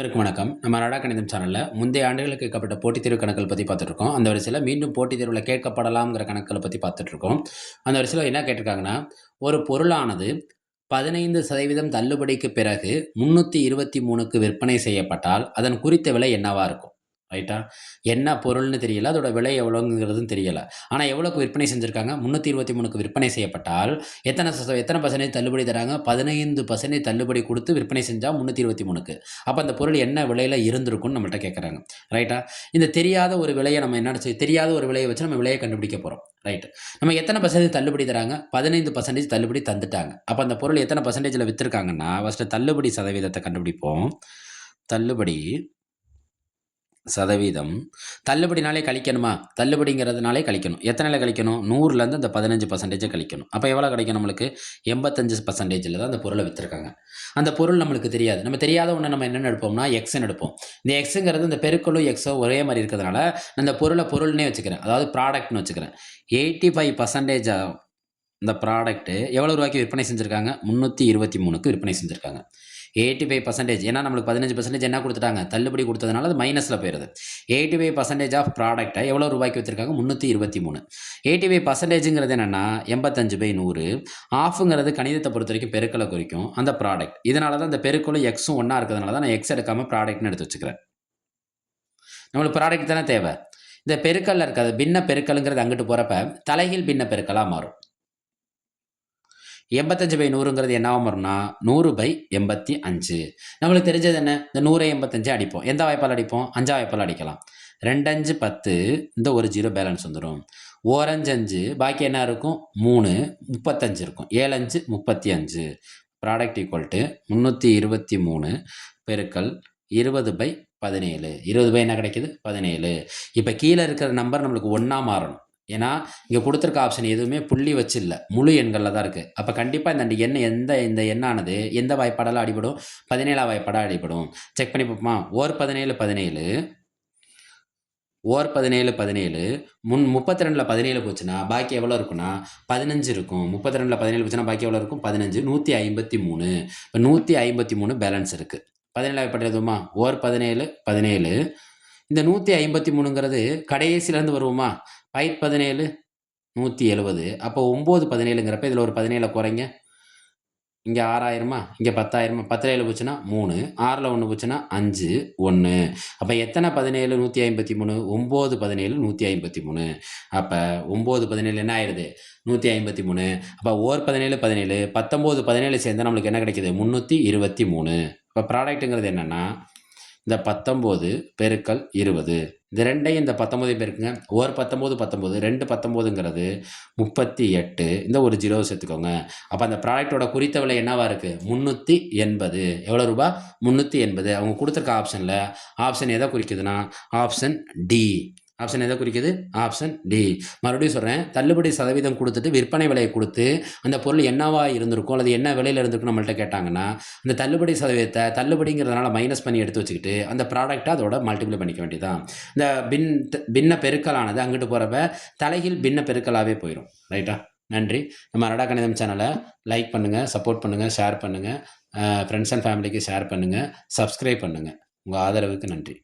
அனைவருக்கும் வணக்கம். நம்ம அரடா கணிதம் சேனல்ல முந்தைய ஆண்டுகளுக்கு கேட்கப்பட்ட போட்டித் தேர்வு கணக்குகள் பத்தி பார்த்துட்டு இருக்கோம். அந்த வரிசையில மீண்டும் போட்டித் தேர்வுல கேட்கப்படலாம்ங்கிற கணக்குகள பத்தி பார்த்துட்டு இருக்கோம். அந்த வரிசையில என்ன கேட்டிருக்காங்கன்னா, ஒரு பொருளானது 15% தள்ளுபடிக்குப் பிறகு 323க்கு விற்பனை செய்யப்பட்டால், அதன் குறித்த விலை என்னவா இருக்கும்? ரைட்டா? என்ன பொருள்னு தெரியல. அதோட விலை எவ்வளோங்கிறதும் தெரியல. ஆனா எவ்வளோக்கு விற்பனை செஞ்சிருக்காங்க? 323க்கு விற்பனை செய்யப்பட்டால், எத்தன பெர்சன்டேஜ் தள்ளுபடி தராங்க? 15% தள்ளுபடி குடுத்து விற்பனை செஞ்சா 323க்கு. அப்ப அந்த பொருள் என்ன விலையில இருந்திருக்கும்னு நம்மள்ட்ட கேட்கறாங்க. ரைட்டா? இந்த தெரியாத ஒரு விலைய நம்ம தெரியாத ஒரு விலைய வச்சு நம்ம விலைய கண்டுபிடிக்க போறோம். ரைட். நம்ம எத்தன பெர்சன்டேஜ் தள்ளுபடி தராங்க? 15% தள்ளுபடி தந்துட்டாங்க. அப்ப அந்த பொருள் எத்தன பெர்சன்டேஜ்ல வித்திருக்காங்கன்னா, ஃபர்ஸ்ட்டு தள்ளுபடி சதவீதத்த கண்டுபிடிப்போம். தள்ளுபடி சதவீதம். தள்ளுபடினாலே கழிக்கணுமா? தள்ளுபடிங்கிறதுனாலே கழிக்கணும். எத்தனைல கழிக்கணும்? 100லேருந்து அந்த 15% கழிக்கணும். அப்ப எவ்வளோ கிடைக்கும் நம்மளுக்கு? 85%ல தான் அந்த பொருள வித்திருக்காங்க. அந்த பொருள் நம்மளுக்கு தெரியாது. நம்ம தெரியாத ஒண்ண நம்ம என்னன்னு எடுப்போம்னா, எக்ஸ்ன்னு எடுப்போம். இந்த எக்ஸ்ங்கிறது இந்த பெருக்கலும், எக்ஸும் ஒரே மாரி இருக்கிறதுனால, அந்த பொருள பொருள்னே வச்சுக்கிறேன். அதாவது ப்ராடக்ட்ன்னு வச்சுக்கிறேன். 85% இந்த ப்ராடக்ட் எவ்வளோ ரூபாய்க்கு விற்பனை செஞ்சிருக்காங்க? 323க்கு விற்பனை செஞ்சிருக்காங்க. 85% ஏன்னா நம்மளுக்கு 15% என்ன குடுத்துட்டாங்க? தள்ளுபடி குடுத்ததுனால அது மைனஸ்ல போயிருது. 85% ஆஃப் ப்ராடக்ட்ட எவ்வளோ ரூபாய்க்கு வித்திருக்காங்க? 323. 85%ங்கிறது என்னன்னா 85/100. ஆஃப்ங்கிறது கணிதத்த பொறுத்தவரைக்கும் பெருக்கல குறிக்கும். அந்த ப்ராடக்ட். இதனால தான் இந்த பெருக்கலும் எக்ஸும் ஒண்ணா இருக்கிறதுனால தான் நான் எக்ஸ் எடுக்காம ப்ராடக்ட்ன்னு எடுத்து வச்சுக்கிறேன். நம்மளுக்கு ப்ராடக்ட் தானே தேவை. இந்த பெருக்கல்ல இருக்காது. பின்ன பெருக்கல்ங்கிறது அங்கிட்டு போறப்ப தலைகீழ் பின்ன பெருக்கலா மாறும். 85/100ங்கிறது என்னவா வரும்னா 100/85. நம்மளுக்கு தெரிஞ்சது என்ன? இந்த 100 85 அடிப்போம். எந்த வாய்ப்பால அடிப்போம்? 5ஆம் வாய்ப்பால அடிக்கலாம். 2 5 10 இந்த ஒரு 0 பேலன்ஸ் வந்துரும். 1 5 5 பாக்கி என்ன இருக்கும்? 3 35 இருக்கும். 7 5 35. ப்ராடக்ட் ஈக்குவல் டூ 323 பெருக்கல் 20/17. 20 என்ன கிடைக்குது? 17. இப்ப கீழ இருக்கிற நம்பர் நம்மளுக்கு 1ஆ மாறணும். ஏன்னா, இங்க குடுத்திருக்க ஆப்ஷன் எதுவுமே புள்ளி வச்சு இல்ல. முழு எண்கள்ல தான் இருக்கு. அப்ப கண்டிப்பா இந்த எண்ணானது எந்த வாய்ப்பாடால அடிபடும்? 17ஆம் வாய்ப்பாடா அடிபடும். செக் பண்ணி பார்ப்போமா? ஓர் 17 17. ஓர் 17 17. 32ல 17 போச்சுன்னா, பாக்கி எவ்வளோ இருக்குன்னா, 15 இருக்கும். 32ல 17 போச்சுன்னா, பாக்கி எவ்வளோ இருக்கும்? 15. 153. இப்ப 153 பேலன்ஸ் இருக்கு. 17ஆம் வாய்ப்பாடு எழுதுவோமா? ஓர் 17 17. இந்த 153ங்கிறது கடைசிலருந்து வருவோமா? 17 170. அப்போ 9 17ங்கிறப்ப இதுல ஒரு 17 குறைங்க. இங்க 6000மா? இங்க 10,000மா? 10ல 7 போச்சுன்னா 3. 6ல 1 போச்சுன்னா 5 1. அப்ப எத்தன 17 153? 9 17 153. அப்ப 9 17 என்ன ஆயிருது? 153. அப்ப ஓர் 17 17 19 17 சேர்ந்தா நம்மளுக்கு என்ன கிடைக்குது? 323. இப்ப ப்ராடக்ட்ங்கிறது என்னன்னா, இந்த 19 பெருக்கல் 20. இந்த 2யும் இந்த 19 பெருக்குங்க. ஓர் 19 19. 2 19ங்கிறது 38. இந்த ஒரு 0 சேர்த்துக்கோங்க. அப்ப அந்த ப்ராடக்ட்டோட குறித்த விலை என்னவா இருக்கு? 380. எவ்வளோ ரூபா? 380. அவங்க குடுத்திருக்க ஆப்ஷன்ல ஆப்ஷன் எத குறிக்குதுன்னா, ஆப்ஷன் டி. ஆப்ஷன் எத குறிக்குது? Option D. மறுபடியும் சொல்றேன். தள்ளுபடி சதவீதம் குடுத்துட்டு, விற்பனை விலைய குடுத்து, அந்த பொருள் என்னவா இருந்திருக்கும், அல்லது என்ன விலையில இருந்திருக்கும்னு நம்மள்ட்ட கேட்டாங்கன்னா, அந்த தள்ளுபடி சதவீதத்த தள்ளுபடிங்கிறதுனால மைனஸ் பண்ணி எடுத்து வச்சுக்கிட்டு, அந்த ப்ராடக்ட்ட அதோட மல்டிப்ளை பண்ணிக்க வேண்டியது தான். இந்த பின்ன பெருக்கலானது அங்கிட்டு போறப்ப, தலைகீழ் பின்ன பெருக்கலாவே போயிரும். ரைட்டா? நன்றி. நம்ம அரடா கணிதம் சேனல லைக் பண்ணுங்க, சப்போர்ட் பண்ணுங்க, ஷேர் பண்ணுங்க. ஃபிரெண்ட்ஸ் அண்ட் ஃபேமிலிக்கு ஷேர் பண்ணுங்க. சப்ஸ்கிரைப் பண்ணுங்க. உங்க ஆதரவுக்கு நன்றி.